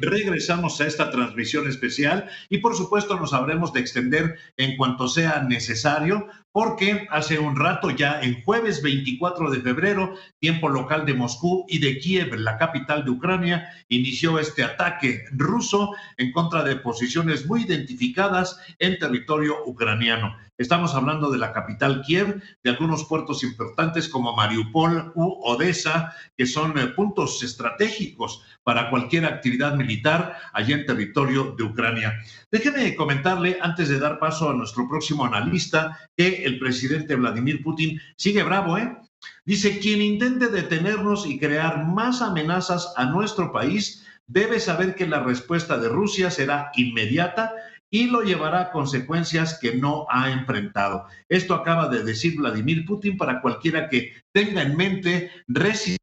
regresamos a esta transmisión especial y por supuesto nos habremos de extender en cuanto sea necesario, porque hace un rato, ya en jueves 24 de febrero, tiempo local de Moscú y de Kiev, la capital de Ucrania, inició este ataque ruso en contra de posiciones muy identificadas en territorio ucraniano. Estamos hablando de la capital Kiev, de algunos puertos importantes como Mariupol u Odessa, que son puntos estratégicos para cualquier actividad militar allá en territorio de Ucrania. Déjeme comentarle, antes de dar paso a nuestro próximo analista, que el presidente Vladimir Putin sigue bravo, ¿eh? Dice, quien intente detenernos y crear más amenazas a nuestro país debe saber que la respuesta de Rusia será inmediata y lo llevará a consecuencias que no ha enfrentado. Esto acaba de decir Vladimir Putin para cualquiera que tenga en mente resistir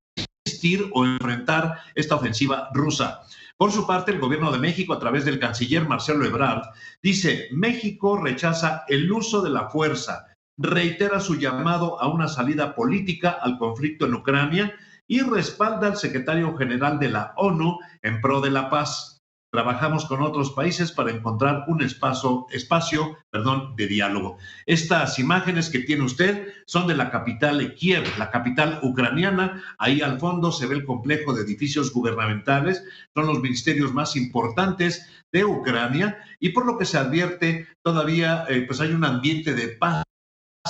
o enfrentar esta ofensiva rusa. Por su parte, el gobierno de México, a través del canciller Marcelo Ebrard, dice, México rechaza el uso de la fuerza, reitera su llamado a una salida política al conflicto en Ucrania y respalda al secretario general de la ONU en pro de la paz. Trabajamos con otros países para encontrar un espacio de diálogo. Estas imágenes que tiene usted son de la capital de Kiev, la capital ucraniana. Ahí al fondo se ve el complejo de edificios gubernamentales, son los ministerios más importantes de Ucrania y por lo que se advierte todavía pues hay un ambiente de paz,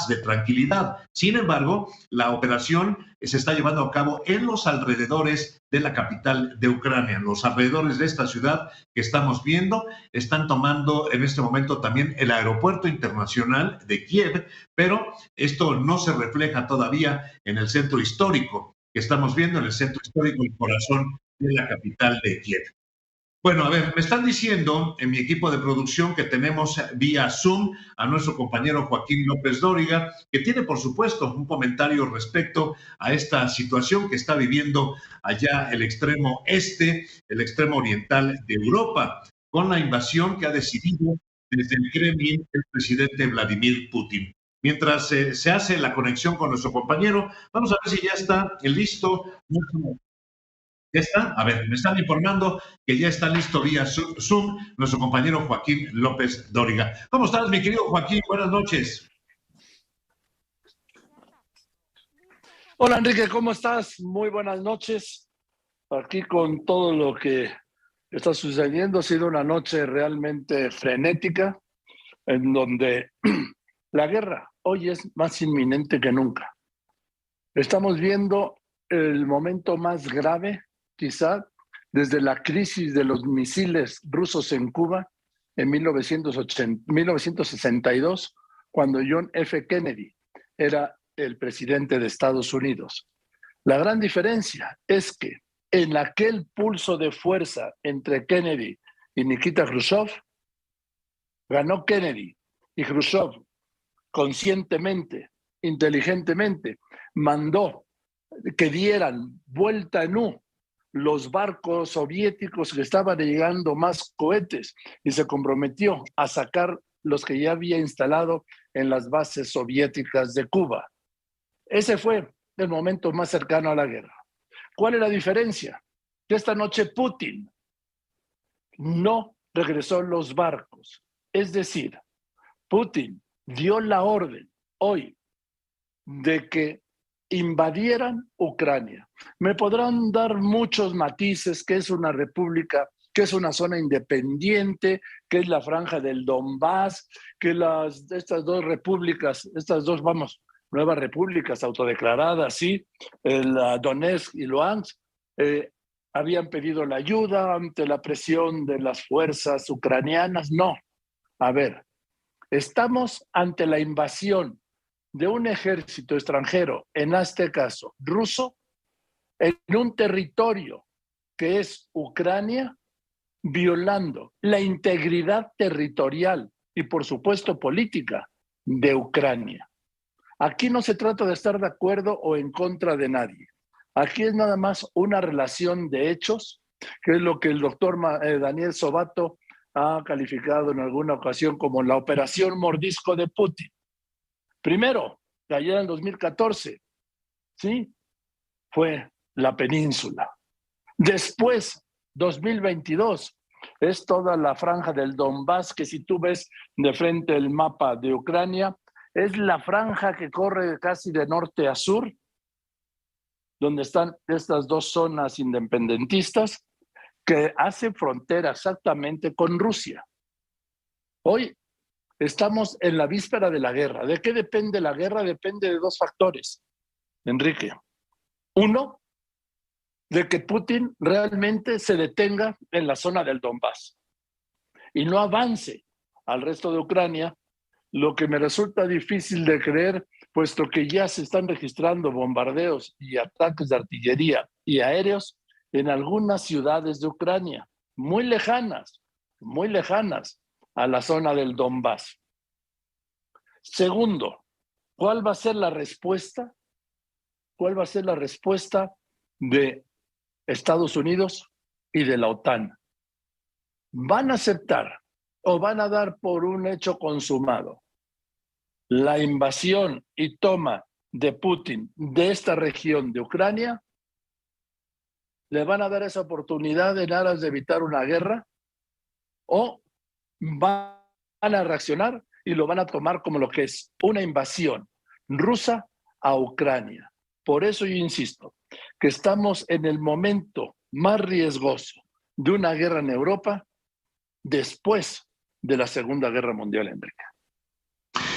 de tranquilidad. Sin embargo, la operación se está llevando a cabo en los alrededores de la capital de Ucrania. En los alrededores de esta ciudad que estamos viendo, están tomando en este momento también el aeropuerto internacional de Kiev, pero esto no se refleja todavía en el centro histórico que estamos viendo, en el centro histórico, el corazón de la capital de Kiev. Bueno, a ver, me están diciendo en mi equipo de producción que tenemos vía Zoom a nuestro compañero Joaquín López Dóriga, que tiene, por supuesto, un comentario respecto a esta situación que está viviendo allá el extremo este, el extremo oriental de Europa, con la invasión que ha decidido desde el Kremlin el presidente Vladimir Putin. Mientras se hace la conexión con nuestro compañero, vamos a ver si ya está listo. ¿Ya está? A ver, me están informando que ya está listo vía Zoom nuestro compañero Joaquín López Dóriga. ¿Cómo estás, mi querido Joaquín? Buenas noches. Hola, Enrique, ¿cómo estás? Muy buenas noches. Aquí con todo lo que está sucediendo, ha sido una noche realmente frenética, en donde la guerra hoy es más inminente que nunca. Estamos viendo el momento más grave, quizá, desde la crisis de los misiles rusos en Cuba en 1962, cuando John F. Kennedy era el presidente de Estados Unidos. La gran diferencia es que en aquel pulso de fuerza entre Kennedy y Nikita Khrushchev, ganó Kennedy, y Khrushchev conscientemente, inteligentemente, mandó que dieran vuelta en U los barcos soviéticos que estaban llegando más cohetes y se comprometió a sacar los que ya había instalado en las bases soviéticas de Cuba. Ese fue el momento más cercano a la guerra. ¿Cuál es la diferencia? Que esta noche Putin no regresó los barcos. Es decir, Putin dio la orden hoy de que invadieran Ucrania. Me podrán dar muchos matices, que es una república, que es una zona independiente, que es la franja del Donbass, que estas dos repúblicas, nuevas repúblicas autodeclaradas, sí, Donetsk y Luhansk, habían pedido la ayuda ante la presión de las fuerzas ucranianas. No, a ver, estamos ante la invasión de un ejército extranjero, en este caso ruso, en un territorio que es Ucrania, violando la integridad territorial y, por supuesto, política de Ucrania. Aquí no se trata de estar de acuerdo o en contra de nadie. Aquí es nada más una relación de hechos, que es lo que el doctor Daniel Sobato ha calificado en alguna ocasión como la operación mordisco de Putin. Primero, allá en el 2014, ¿sí? Fue la península. Después 2022. Es toda la franja del Donbass, que si tú ves de frente el mapa de Ucrania, es la franja que corre casi de norte a sur, donde están estas dos zonas independentistas que hacen frontera exactamente con Rusia. Hoy estamos en la víspera de la guerra. ¿De qué depende la guerra? Depende de dos factores, Enrique. Uno, de que Putin realmente se detenga en la zona del Donbass y no avance al resto de Ucrania, lo que me resulta difícil de creer, puesto que ya se están registrando bombardeos y ataques de artillería y aéreos en algunas ciudades de Ucrania, muy lejanas a la zona del Donbass. Segundo, ¿cuál va a ser la respuesta? ¿Cuál va a ser la respuesta de Estados Unidos y de la OTAN? ¿Van a aceptar o van a dar por un hecho consumado la invasión y toma de Putin de esta región de Ucrania? ¿Le van a dar esa oportunidad en aras de evitar una guerra? ¿O van a reaccionar y lo van a tomar como lo que es una invasión rusa a Ucrania? Por eso yo insisto que estamos en el momento más riesgoso de una guerra en Europa después de la Segunda Guerra Mundial, Enrique.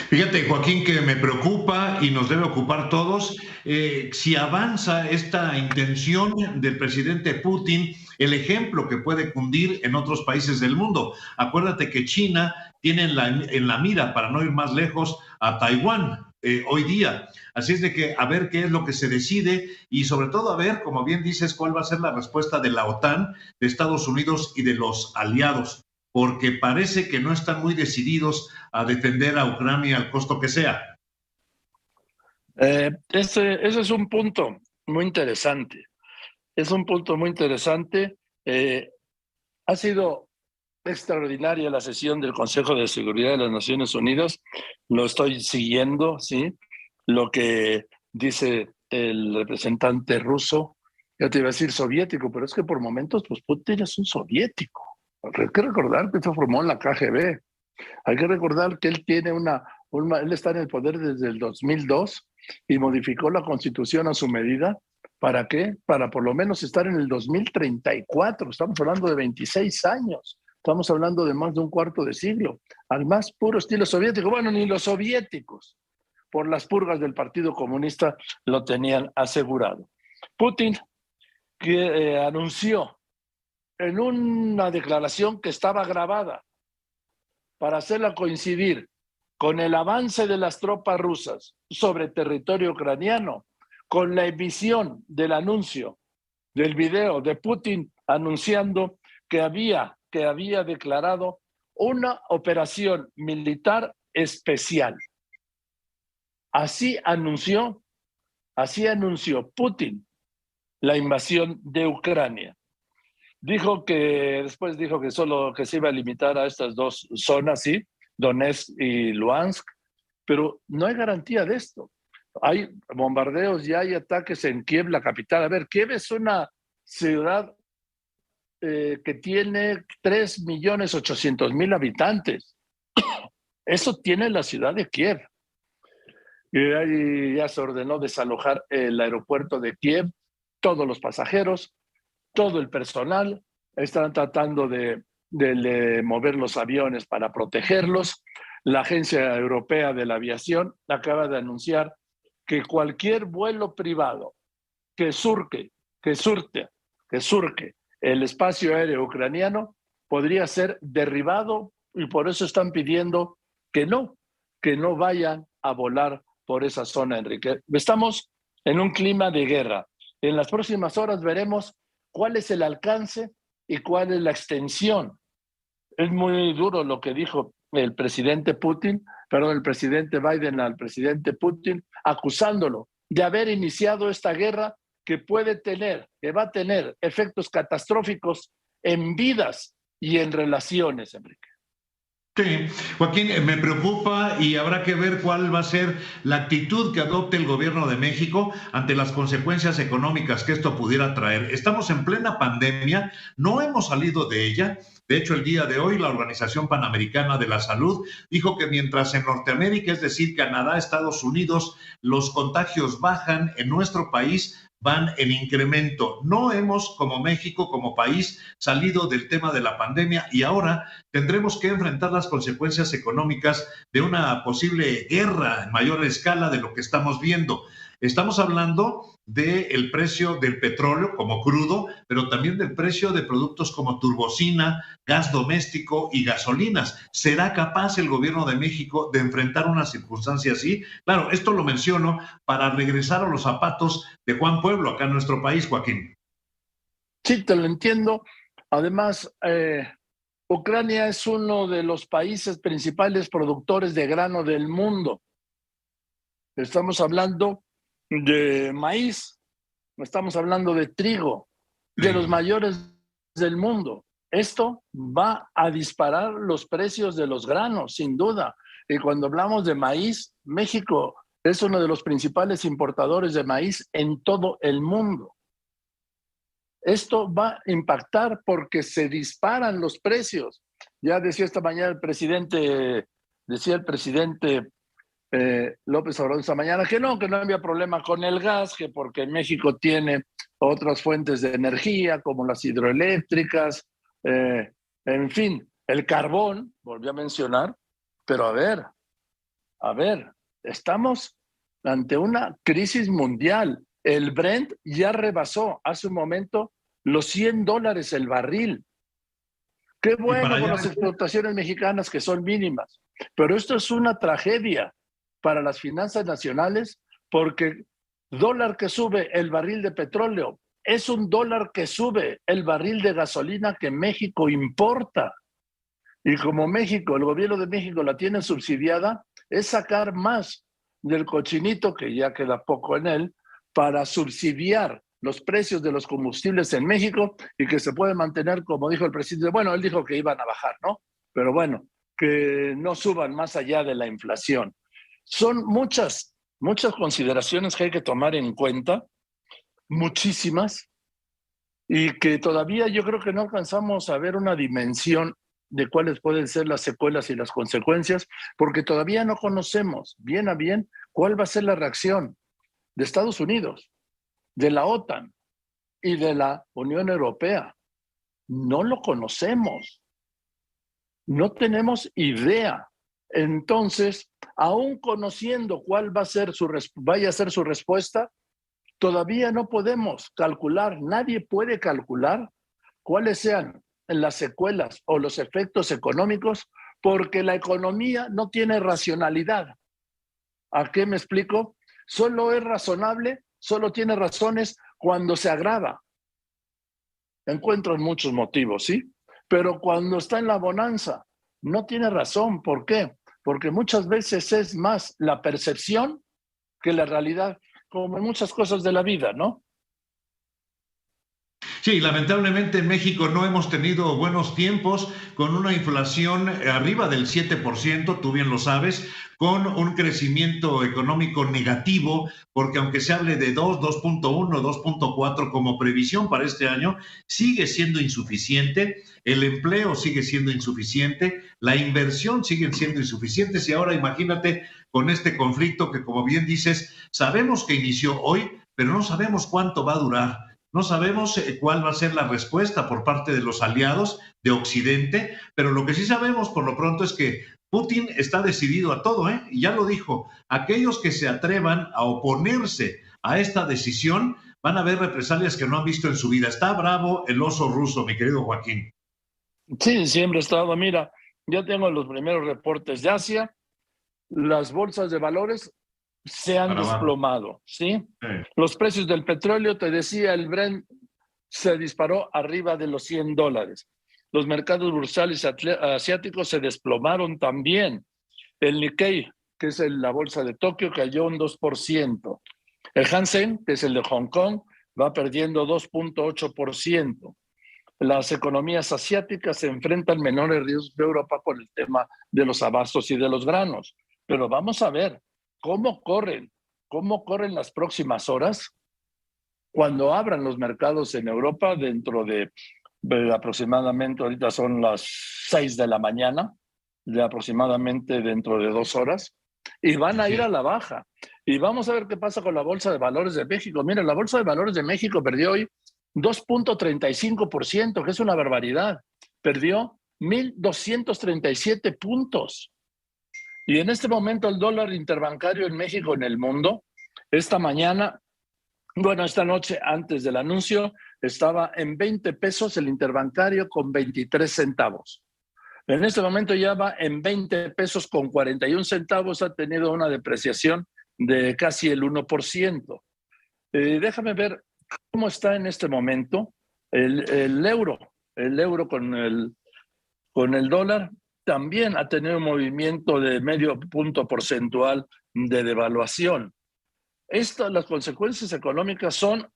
Fíjate, Joaquín, que me preocupa y nos debe ocupar todos, si avanza esta intención del presidente Putin, el ejemplo que puede cundir en otros países del mundo. Acuérdate que China tiene en la mira, para no ir más lejos, a Taiwán hoy día. Así es de que a ver qué es lo que se decide y sobre todo a ver, como bien dices, cuál va a ser la respuesta de la OTAN, de Estados Unidos y de los aliados, porque parece que no están muy decididos a defender a Ucrania al costo que sea. Ese es un punto muy interesante. Es un punto muy interesante. Ha sido extraordinaria la sesión del Consejo de Seguridad de las Naciones Unidas. Lo estoy siguiendo, ¿sí? Lo que dice el representante ruso, ya te iba a decir soviético, pero es que por momentos, pues Putin es un soviético. Hay que recordar que se formó en la KGB. Hay que recordar que él tiene él está en el poder desde el 2002 y modificó la Constitución a su medida. ¿Para qué? Para por lo menos estar en el 2034. Estamos hablando de 26 años. Estamos hablando de más de un cuarto de siglo. Al más puro estilo soviético. Bueno, ni los soviéticos, por las purgas del Partido Comunista, lo tenían asegurado. Putin, que anunció en una declaración que estaba grabada para hacerla coincidir con el avance de las tropas rusas sobre territorio ucraniano, con la emisión del anuncio del video de Putin anunciando que había declarado una operación militar especial. Así anunció Putin la invasión de Ucrania. Después dijo que solo que se iba a limitar a estas dos zonas, ¿sí? Donetsk y Luhansk, pero no hay garantía de esto. Hay bombardeos y hay ataques en Kiev, la capital. A ver, Kiev es una ciudad que tiene 3.800.000 habitantes. Eso tiene la ciudad de Kiev. Y ahí ya se ordenó desalojar el aeropuerto de Kiev, todos los pasajeros, todo el personal. Están tratando de mover los aviones para protegerlos. La Agencia Europea de la Aviación acaba de anunciar que cualquier vuelo privado que surque el espacio aéreo ucraniano podría ser derribado, y por eso están pidiendo que no vayan a volar por esa zona, Enrique. Estamos en un clima de guerra. En las próximas horas veremos cuál es el alcance y cuál es la extensión. Es muy duro lo que dijo el presidente Biden al presidente Putin, acusándolo de haber iniciado esta guerra que va a tener efectos catastróficos en vidas y en relaciones, Enrique. Sí, Joaquín, me preocupa y habrá que ver cuál va a ser la actitud que adopte el gobierno de México ante las consecuencias económicas que esto pudiera traer. Estamos en plena pandemia, no hemos salido de ella. De hecho, el día de hoy la Organización Panamericana de la Salud dijo que mientras en Norteamérica, es decir, Canadá, Estados Unidos, los contagios bajan, en nuestro país van en incremento. No hemos, como México, como país, salido del tema de la pandemia y ahora tendremos que enfrentar las consecuencias económicas de una posible guerra en mayor escala de lo que estamos viendo. Estamos hablando del precio del petróleo como crudo, pero también del precio de productos como turbocina, gas doméstico y gasolinas. ¿Será capaz el gobierno de México de enfrentar una circunstancia así? Claro, esto lo menciono para regresar a los zapatos de Juan Pueblo, acá en nuestro país, Joaquín. Sí, te lo entiendo. Además, Ucrania es uno de los países principales productores de grano del mundo. Estamos hablando de maíz, estamos hablando de trigo, de los mayores del mundo. Esto va a disparar los precios de los granos, sin duda. Y cuando hablamos de maíz, México es uno de los principales importadores de maíz en todo el mundo. Esto va a impactar porque se disparan los precios. Ya decía esta mañana el presidente López Obrador esta mañana que no había problema con el gas, que porque México tiene otras fuentes de energía como las hidroeléctricas, en fin, el carbón, volvió a mencionar, pero a ver, estamos ante una crisis mundial. El Brent ya rebasó hace un momento los $100 el barril. Qué bueno por las exportaciones mexicanas que son mínimas, pero esto es una tragedia para las finanzas nacionales porque dólar que sube el barril de petróleo es un dólar que sube el barril de gasolina que México importa. Y como México, el gobierno de México la tiene subsidiada, es sacar más del cochinito, que ya queda poco en él, para subsidiar los precios de los combustibles en México y que se puede mantener, como dijo el presidente. Bueno, él dijo que iban a bajar, ¿no? Pero bueno, que no suban más allá de la inflación. Son muchas consideraciones que hay que tomar en cuenta, muchísimas, y que todavía yo creo que no alcanzamos a ver una dimensión de cuáles pueden ser las secuelas y las consecuencias, porque todavía no conocemos bien a bien cuál va a ser la reacción de Estados Unidos, de la OTAN y de la Unión Europea. No lo conocemos, no tenemos idea. Entonces, aún conociendo cuál vaya a ser su respuesta, todavía no podemos calcular, nadie puede calcular cuáles sean las secuelas o los efectos económicos, porque la economía no tiene racionalidad. ¿A qué me explico? Solo es razonable, solo tiene razones cuando se agrava. Encuentro muchos motivos, ¿sí? Pero cuando está en la bonanza, no tiene razón. ¿Por qué? Porque muchas veces es más la percepción que la realidad, como en muchas cosas de la vida, ¿no? Sí, lamentablemente en México no hemos tenido buenos tiempos con una inflación arriba del 7%, tú bien lo sabes, con un crecimiento económico negativo, porque aunque se hable de 2.1, 2.4 como previsión para este año, sigue siendo insuficiente, el empleo sigue siendo insuficiente, la inversión sigue siendo insuficientes y ahora imagínate con este conflicto que, como bien dices, sabemos que inició hoy, pero no sabemos cuánto va a durar. No sabemos cuál va a ser la respuesta por parte de los aliados de Occidente, pero lo que sí sabemos por lo pronto es que Putin está decidido a todo, ¿eh? Y ya lo dijo, aquellos que se atrevan a oponerse a esta decisión van a ver represalias que no han visto en su vida. Está bravo el oso ruso, mi querido Joaquín. Sí, siempre ha estado. Mira, ya tengo los primeros reportes de Asia. Las bolsas de valores se han desplomado, ¿sí? Los precios del petróleo, te decía, el Brent se disparó arriba de los $100. Los mercados bursátiles asiáticos se desplomaron también. El Nikkei, que es la bolsa de Tokio, cayó un 2%. El Hang Seng, que es el de Hong Kong, va perdiendo 2.8%. las economías asiáticas se enfrentan menores riesgos de Europa por el tema de los abastos y de los granos. Pero vamos a ver cómo corren las próximas horas cuando abran los mercados en Europa dentro de aproximadamente, ahorita son las 6 de la mañana, de aproximadamente dentro de 2 horas, y van a ir a la baja. Y vamos a ver qué pasa con la Bolsa de Valores de México. Mira, la Bolsa de Valores de México perdió hoy 2.35%, que es una barbaridad. Perdió 1.237 puntos. Y en este momento el dólar interbancario en México, en el mundo, esta noche antes del anuncio, estaba en 20 pesos el interbancario con 23 centavos. En este momento ya va en 20 pesos con 41 centavos, ha tenido una depreciación de casi el 1%. Déjame ver cómo está en este momento el euro. El euro con el dólar también ha tenido un movimiento de medio punto porcentual de devaluación. Las consecuencias económicas son,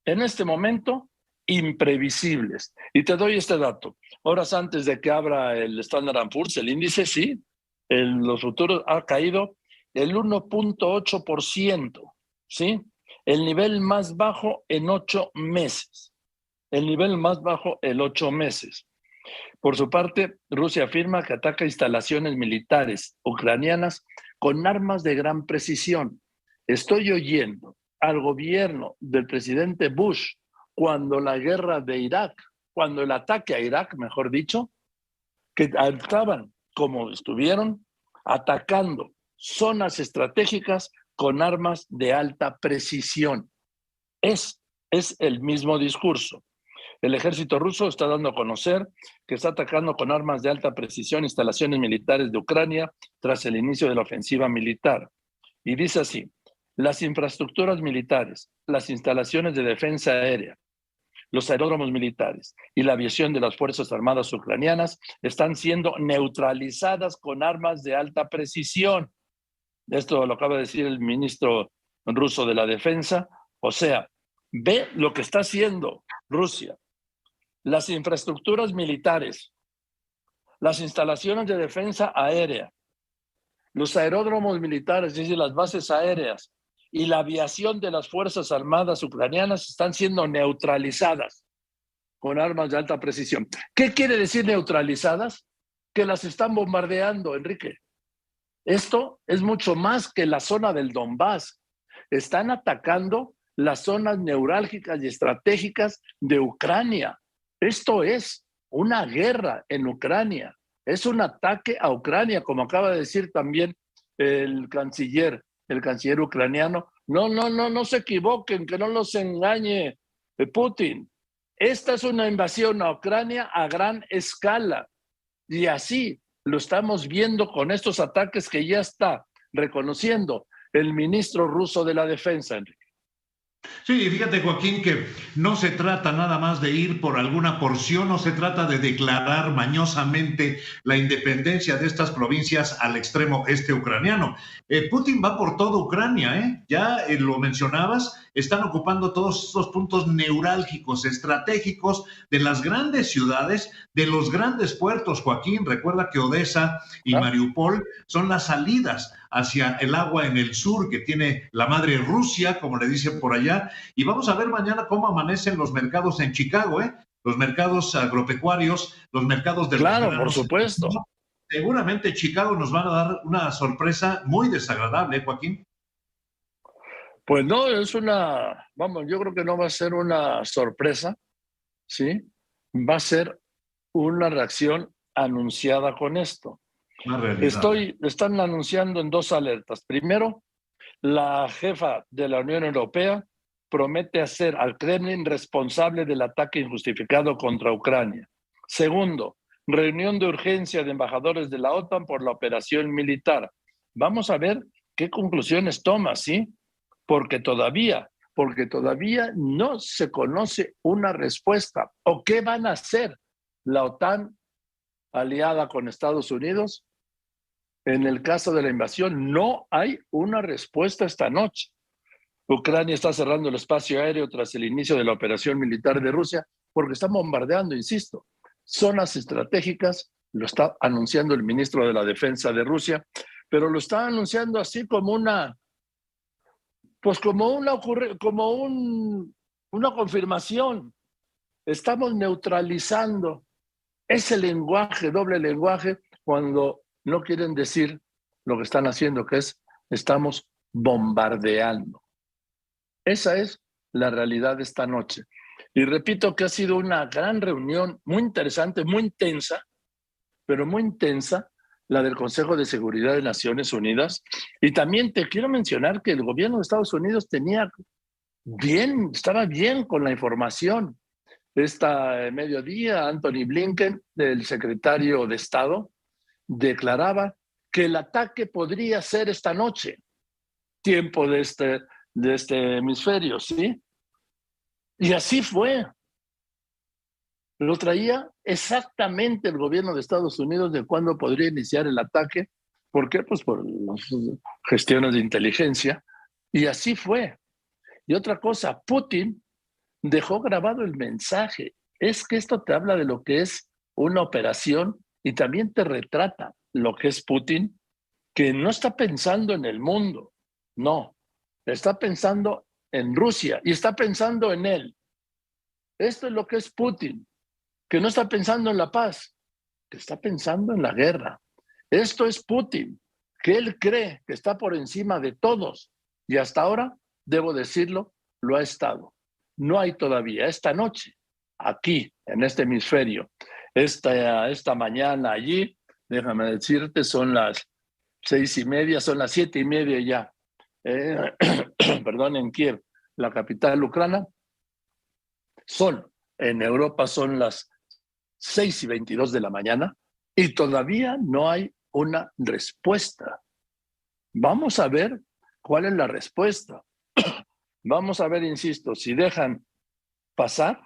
en este momento, imprevisibles. Y te doy este dato. Horas antes de que abra el Standard & Poor's, el índice, sí, los futuros ha caído el 1.8%, ¿sí? El nivel más bajo en 8 meses. El nivel más bajo en 8 meses. Por su parte, Rusia afirma que ataca instalaciones militares ucranianas con armas de gran precisión. Estoy oyendo al gobierno del presidente Bush cuando la guerra de Irak, cuando el ataque a Irak, mejor dicho, que estaban, como estuvieron, atacando zonas estratégicas con armas de alta precisión. Es el mismo discurso. El ejército ruso está dando a conocer que está atacando con armas de alta precisión instalaciones militares de Ucrania tras el inicio de la ofensiva militar. Y dice así: las infraestructuras militares, las instalaciones de defensa aérea, los aeródromos militares y la aviación de las Fuerzas Armadas ucranianas están siendo neutralizadas con armas de alta precisión. Esto lo acaba de decir el ministro ruso de la Defensa. O sea, ve lo que está haciendo Rusia. Las infraestructuras militares, las instalaciones de defensa aérea, los aeródromos militares, es decir, las bases aéreas y la aviación de las Fuerzas Armadas ucranianas están siendo neutralizadas con armas de alta precisión. ¿Qué quiere decir neutralizadas? Que las están bombardeando, Enrique. Esto es mucho más que la zona del Donbass. Están atacando las zonas neurálgicas y estratégicas de Ucrania. Esto es una guerra en Ucrania. Es un ataque a Ucrania, como acaba de decir también el canciller ucraniano. No se equivoquen, que no los engañe Putin. Esta es una invasión a Ucrania a gran escala. Y así lo estamos viendo con estos ataques que ya está reconociendo el ministro ruso de la Defensa, Enrique. Sí, fíjate, Joaquín, que no se trata nada más de ir por alguna porción, no se trata de declarar mañosamente la independencia de estas provincias al extremo este ucraniano. Putin va por toda Ucrania, ¿eh? Ya lo mencionabas, están ocupando todos estos puntos neurálgicos, estratégicos de las grandes ciudades, de los grandes puertos, Joaquín. Recuerda que Odessa y Mariupol son las salidas hacia el agua en el sur que tiene la madre Rusia, como le dicen por allá. Y vamos a ver mañana cómo amanecen los mercados en Chicago, los mercados agropecuarios, los mercados de Claro, los granos. por supuesto. Seguramente Chicago nos van a dar una sorpresa muy desagradable, Joaquín. Pues no, yo creo que no va a ser una sorpresa, ¿sí? Va a ser una reacción anunciada con esto. Están anunciando en 2 alertas. Primero, la jefa de la Unión Europea promete hacer al Kremlin responsable del ataque injustificado contra Ucrania. Segundo, reunión de urgencia de embajadores de la OTAN por la operación militar. Vamos a ver qué conclusiones toma, ¿sí? Porque todavía no se conoce una respuesta. ¿O qué van a hacer la OTAN aliada con Estados Unidos? En el caso de la invasión, no hay una respuesta esta noche. Ucrania está cerrando el espacio aéreo tras el inicio de la operación militar de Rusia porque están bombardeando, insisto, zonas estratégicas. Lo está anunciando el ministro de la Defensa de Rusia, pero lo está anunciando así como una confirmación. Estamos neutralizando ese lenguaje, doble lenguaje, cuando no quieren decir lo que están haciendo, que es estamos bombardeando. Esa es la realidad de esta noche. Y repito que ha sido una gran reunión, muy interesante, muy intensa, pero muy intensa, la del Consejo de Seguridad de Naciones Unidas. Y también te quiero mencionar que el gobierno de Estados Unidos estaba bien con la información. Esta mediodía, Anthony Blinken, el secretario de Estado, declaraba que el ataque podría ser esta noche, tiempo de este hemisferio, ¿sí? Y así fue. Lo traía exactamente el gobierno de Estados Unidos de cuándo podría iniciar el ataque. ¿Por qué? Pues por las gestiones de inteligencia. Y así fue. Y otra cosa, Putin dejó grabado el mensaje. Es que esto te habla de lo que es una operación y también te retrata lo que es Putin, que no está pensando en el mundo, no, está pensando en Rusia y está pensando en él. Esto es lo que es Putin, que no está pensando en la paz, que está pensando en la guerra. Esto es Putin, que él cree que está por encima de todos y hasta ahora, debo decirlo, lo ha estado. No hay todavía esta noche, aquí, en este hemisferio, esta mañana allí, déjame decirte, son las 6:30, son las 7:30 ya, perdón, en Kiev, la capital ucrana, en Europa son las 6:22 de la mañana y todavía no hay una respuesta. Vamos a ver cuál es la respuesta. Vamos a ver, insisto, si dejan pasar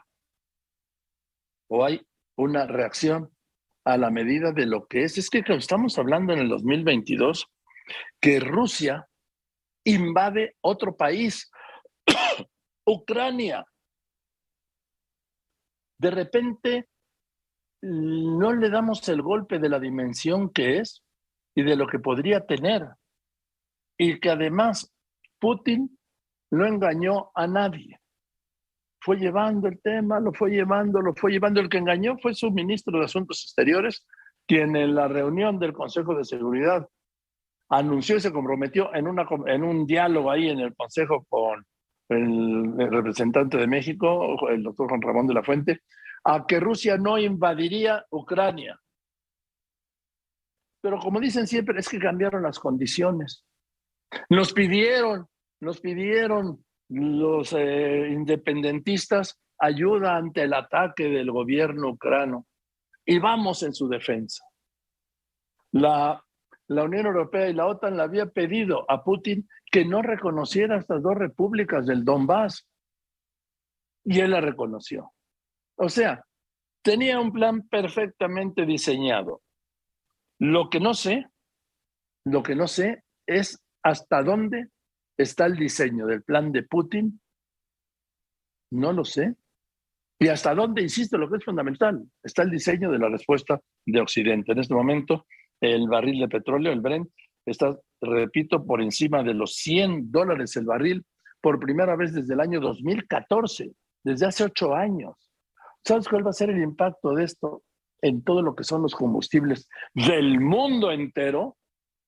o hay una reacción a la medida de lo que es. Es que estamos hablando en el 2022 que Rusia invade otro país, Ucrania. De repente no le damos el golpe de la dimensión que es y de lo que podría tener. Y que además Putin no engañó a nadie. Fue llevando el tema, lo fue llevando. El que engañó fue su ministro de Asuntos Exteriores, quien en la reunión del Consejo de Seguridad anunció y se comprometió en un diálogo ahí en el Consejo con el representante de México, el doctor Juan Ramón de la Fuente, a que Rusia no invadiría Ucrania. Pero como dicen siempre, es que cambiaron las condiciones. Nos pidieron los independentistas ayuda ante el ataque del gobierno ucraniano y vamos en su defensa. La Unión Europea y la OTAN le había pedido a Putin que no reconociera estas dos repúblicas del Donbass y él la reconoció. O sea, tenía un plan perfectamente diseñado. Lo que no sé es hasta dónde está el diseño del plan de Putin. No lo sé. Y hasta dónde, insisto, lo que es fundamental, está el diseño de la respuesta de Occidente. En este momento, el barril de petróleo, el Brent, está, repito, por encima de los $100 el barril por primera vez desde el año 2014, desde hace 8 años. ¿Sabes cuál va a ser el impacto de esto en todo lo que son los combustibles del mundo entero?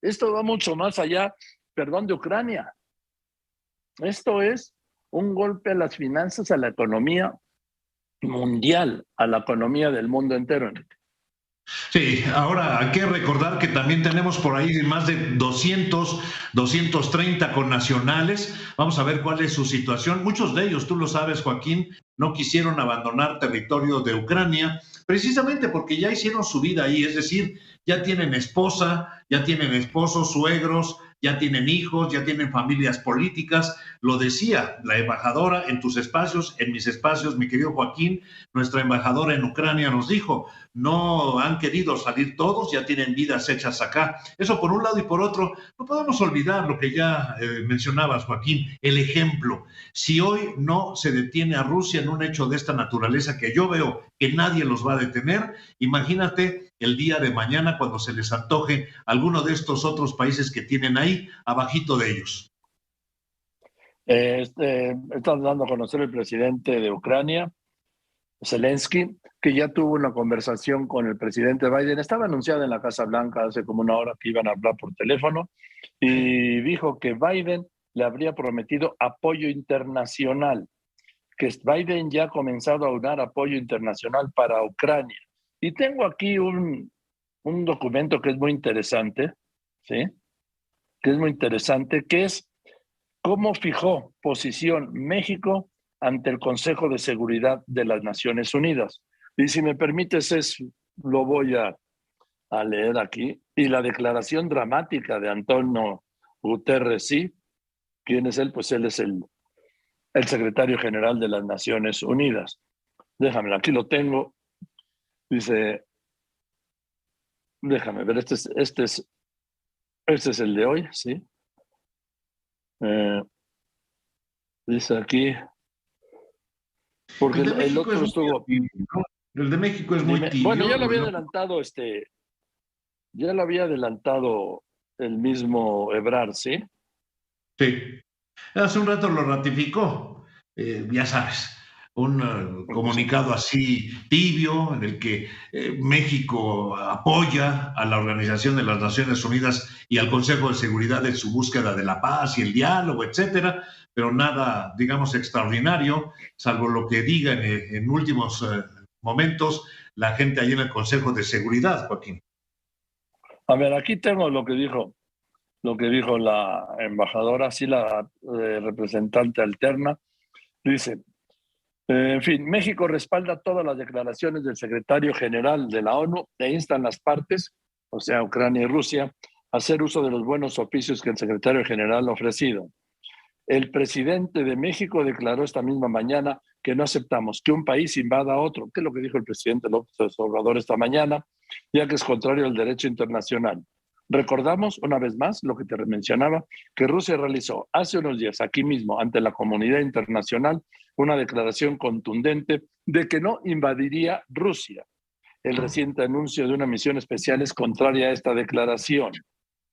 Esto va mucho más allá, de Ucrania. Esto es un golpe a las finanzas, a la economía mundial, a la economía del mundo entero, Enrique. Sí, ahora hay que recordar que también tenemos por ahí más de 230 connacionales. Vamos a ver cuál es su situación. Muchos de ellos, tú lo sabes, Joaquín, no quisieron abandonar territorio de Ucrania, precisamente porque ya hicieron su vida ahí, es decir, ya tienen esposa, ya tienen esposos, suegros, ya tienen hijos, ya tienen familias políticas. Lo decía la embajadora en tus espacios, en mis espacios, mi querido Joaquín, nuestra embajadora en Ucrania nos dijo, no han querido salir todos, ya tienen vidas hechas acá. Eso por un lado, y por otro, no podemos olvidar lo que ya mencionabas, Joaquín, el ejemplo. Si hoy no se detiene a Rusia en un hecho de esta naturaleza, que yo veo que nadie los va a detener, imagínate el día de mañana cuando se les antoje alguno de estos otros países que tienen ahí abajito de ellos. Está dando a conocer el presidente de Ucrania, Zelensky, que ya tuvo una conversación con el presidente Biden. Estaba anunciada en la Casa Blanca hace como una hora que iban a hablar por teléfono, y dijo que Biden le habría prometido apoyo internacional, que Biden ya ha comenzado a dar apoyo internacional para Ucrania. Y tengo aquí un documento que es muy interesante, ¿sí? Que es muy interesante, que es cómo fijó posición México ante el Consejo de Seguridad de las Naciones Unidas. Y si me permites, lo voy a leer aquí. Y la declaración dramática de Antonio Guterres, ¿sí? ¿Quién es él? Pues él es el secretario general de las Naciones Unidas. Déjame, aquí lo tengo. Dice, déjame ver, este es el de hoy, ¿sí? Dice aquí, porque el otro estuvo... El de México es muy tibio. Bueno, ya lo había adelantado ya lo había adelantado el mismo Ebrard, ¿sí? Sí. Hace un rato lo ratificó, ya sabes, un comunicado así tibio en el que México apoya a la Organización de las Naciones Unidas y al Consejo de Seguridad en su búsqueda de la paz y el diálogo, etcétera, pero nada, digamos, extraordinario, salvo lo que diga en últimos momentos la gente allí en el Consejo de Seguridad, Joaquín. A ver, aquí tengo lo que dijo la embajadora, sí, la representante alterna. Dice, en fin, México respalda todas las declaraciones del secretario general de la ONU e instan las partes, o sea, Ucrania y Rusia, a hacer uso de los buenos oficios que el secretario general ha ofrecido. El presidente de México declaró esta misma mañana que no aceptamos que un país invada a otro, que es lo que dijo el presidente López Obrador esta mañana, ya que es contrario al derecho internacional. Recordamos una vez más lo que te mencionaba, que Rusia realizó hace unos días aquí mismo ante la comunidad internacional una declaración contundente de que no invadiría Rusia. El reciente anuncio de una misión especial es contraria a esta declaración.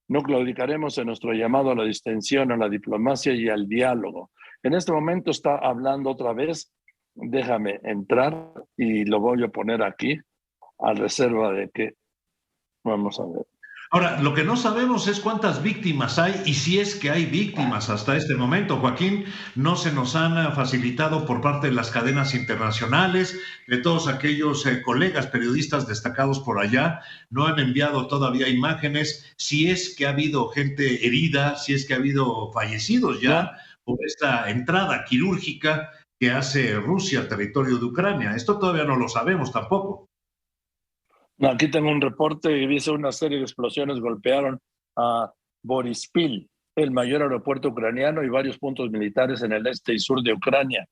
No claudicaremos en nuestro llamado a la distensión, a la diplomacia y al diálogo. En este momento está hablando otra vez, déjame entrar y lo voy a poner aquí, a reserva de que, vamos a ver. Ahora, lo que no sabemos es cuántas víctimas hay y si es que hay víctimas hasta este momento, Joaquín. No se nos han facilitado por parte de las cadenas internacionales, de todos aquellos colegas periodistas destacados por allá, no han enviado todavía imágenes, si es que ha habido gente herida, si es que ha habido fallecidos ya por esta entrada quirúrgica que hace Rusia al territorio de Ucrania. Esto todavía no lo sabemos tampoco. No, aquí tengo un reporte y dice una serie de explosiones golpearon a Borispil, el mayor aeropuerto ucraniano, y varios puntos militares en el este y sur de Ucrania.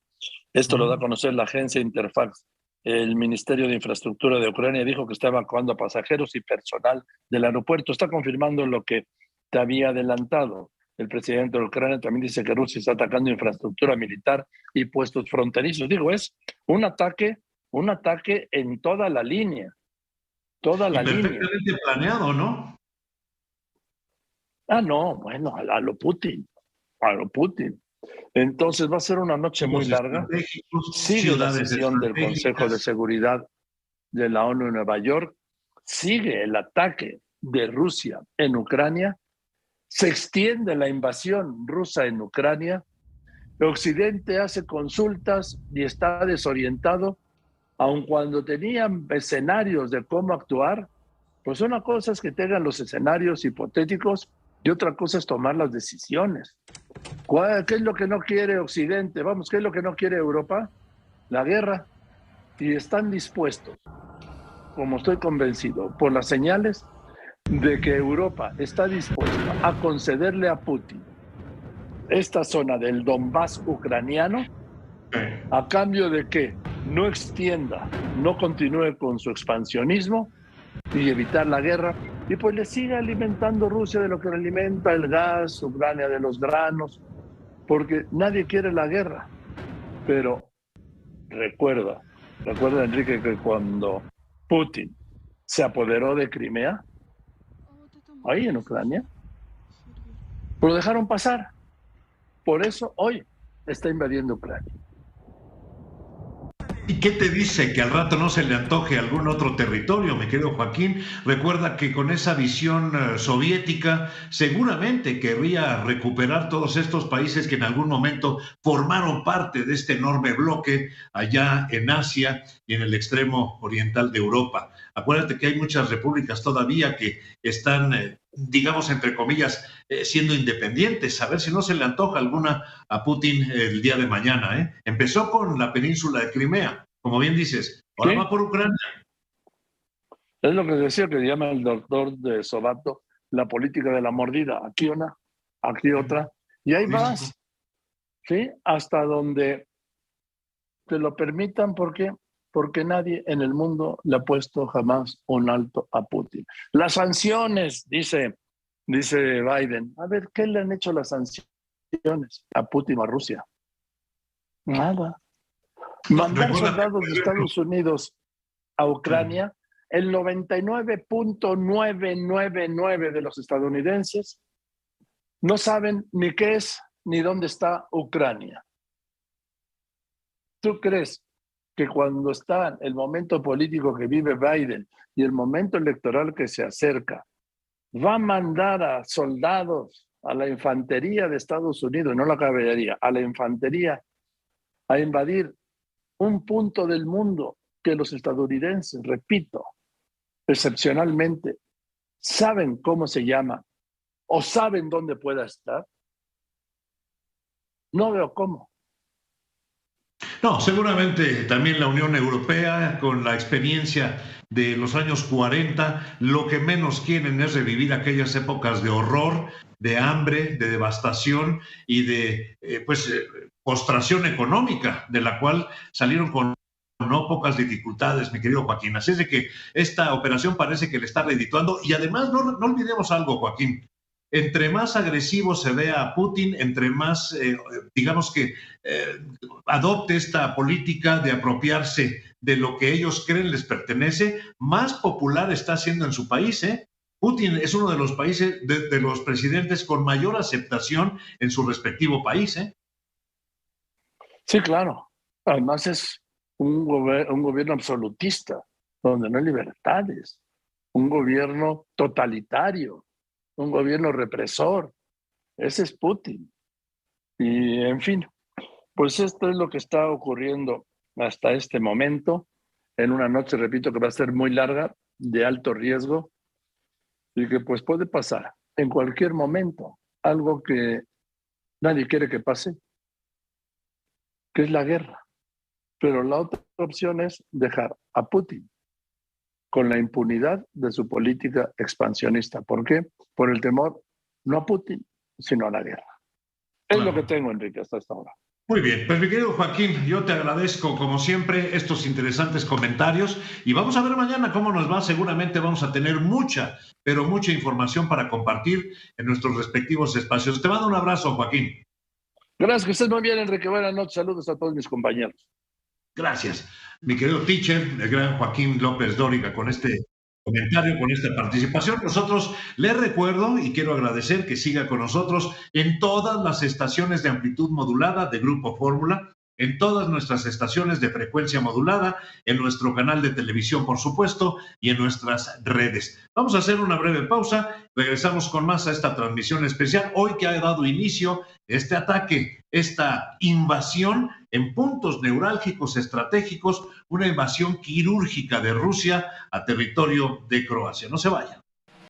Esto lo da a conocer la agencia Interfax. El Ministerio de Infraestructura de Ucrania dijo que está evacuando a pasajeros y personal del aeropuerto. Está confirmando lo que te había adelantado. El presidente de Ucrania también dice que Rusia está atacando infraestructura militar y puestos fronterizos. Digo, es un ataque en toda la línea. Toda la línea. Perfectamente planeado, ¿no? Ah, no, bueno, a lo Putin. Entonces va a ser una noche muy larga. Sigue la sesión del Consejo de Seguridad de la ONU en Nueva York. Sigue el ataque de Rusia en Ucrania. Se extiende la invasión rusa en Ucrania. El Occidente hace consultas y está desorientado, aun cuando tenían escenarios de cómo actuar. Pues una cosa es que tengan los escenarios hipotéticos y otra cosa es tomar las decisiones. ¿Qué es lo que no quiere Occidente? Vamos, ¿qué es lo que no quiere Europa? La guerra. Y están dispuestos, como estoy convencido, por las señales, de que Europa está dispuesta a concederle a Putin esta zona del Donbass ucraniano a cambio de que no extienda, no continúe con su expansionismo y evitar la guerra, y pues le siga alimentando Rusia de lo que le alimenta el gas, Ucrania de los granos, porque nadie quiere la guerra. Pero recuerda Enrique, que cuando Putin se apoderó de Crimea, ahí en Ucrania, lo dejaron pasar. Por eso hoy está invadiendo Ucrania. ¿Y qué te dice que al rato no se le antoje algún otro territorio, mi querido Joaquín? Recuerda que con esa visión soviética seguramente querría recuperar todos estos países que en algún momento formaron parte de este enorme bloque allá en Asia y en el extremo oriental de Europa. Acuérdate que hay muchas repúblicas todavía que están, digamos, entre comillas, siendo independientes. A ver si no se le antoja alguna a Putin el día de mañana, ¿eh? Empezó con la península de Crimea, como bien dices, ahora ¿Sí? va por Ucrania. Es lo que decía, que llama el doctor de Sobato, la política de la mordida. Aquí una, aquí otra, y ahí vas, ¿sí? Hasta donde te lo permitan. ¿Por qué? Porque nadie en el mundo le ha puesto jamás un alto a Putin. Las sanciones, dice Biden. A ver, ¿qué le han hecho las sanciones a Putin o a Rusia? Nada. Mandar soldados de Estados Unidos a Ucrania, el 99.999 de los estadounidenses no saben ni qué es ni dónde está Ucrania. ¿Tú crees que cuando está el momento político que vive Biden y el momento electoral que se acerca, va a mandar a soldados, a la infantería de Estados Unidos, no la caballería, a la infantería, a invadir un punto del mundo que los estadounidenses, repito, excepcionalmente, saben cómo se llama o saben dónde pueda estar? No veo cómo. No, seguramente también la Unión Europea, con la experiencia de los años 40, lo que menos quieren es revivir aquellas épocas de horror, de hambre, de devastación y de postración económica, de la cual salieron con no pocas dificultades, mi querido Joaquín. Así es de que esta operación parece que le está redituando. Y además, no olvidemos algo, Joaquín. Entre más agresivo se vea a Putin, entre más, digamos que adopte esta política de apropiarse de lo que ellos creen les pertenece, más popular está siendo en su país, ¿eh? Putin es uno de los países, de los presidentes con mayor aceptación en su respectivo país, ¿eh? Sí, claro. Además es un gobierno absolutista, donde no hay libertades, un gobierno totalitario, un gobierno represor. Ese es Putin. Y en fin, pues esto es lo que está ocurriendo hasta este momento, en una noche, repito, que va a ser muy larga, de alto riesgo, y que pues puede pasar en cualquier momento, algo que nadie quiere que pase, que es la guerra. Pero la otra opción es dejar a Putin con la impunidad de su política expansionista. ¿Por qué? Por el temor no a Putin, sino a la guerra. Es lo que tengo, Enrique, hasta esta hora. Muy bien, pues mi querido Joaquín, yo te agradezco como siempre estos interesantes comentarios y vamos a ver mañana cómo nos va. Seguramente vamos a tener mucha, pero mucha información para compartir en nuestros respectivos espacios. Te mando un abrazo, Joaquín. Gracias, que estés muy bien, Enrique. Buenas noches, saludos a todos mis compañeros. Gracias, mi querido teacher, el gran Joaquín López Dóriga, con este comentario, con esta participación. Nosotros le recuerdo y quiero agradecer que siga con nosotros en todas las estaciones de amplitud modulada de Grupo Fórmula, en todas nuestras estaciones de frecuencia modulada, en nuestro canal de televisión, por supuesto, y en nuestras redes. Vamos a hacer una breve pausa, regresamos con más a esta transmisión especial, hoy que ha dado inicio este ataque, esta invasión en puntos neurálgicos estratégicos, una invasión quirúrgica de Rusia a territorio de Croacia. No se vayan.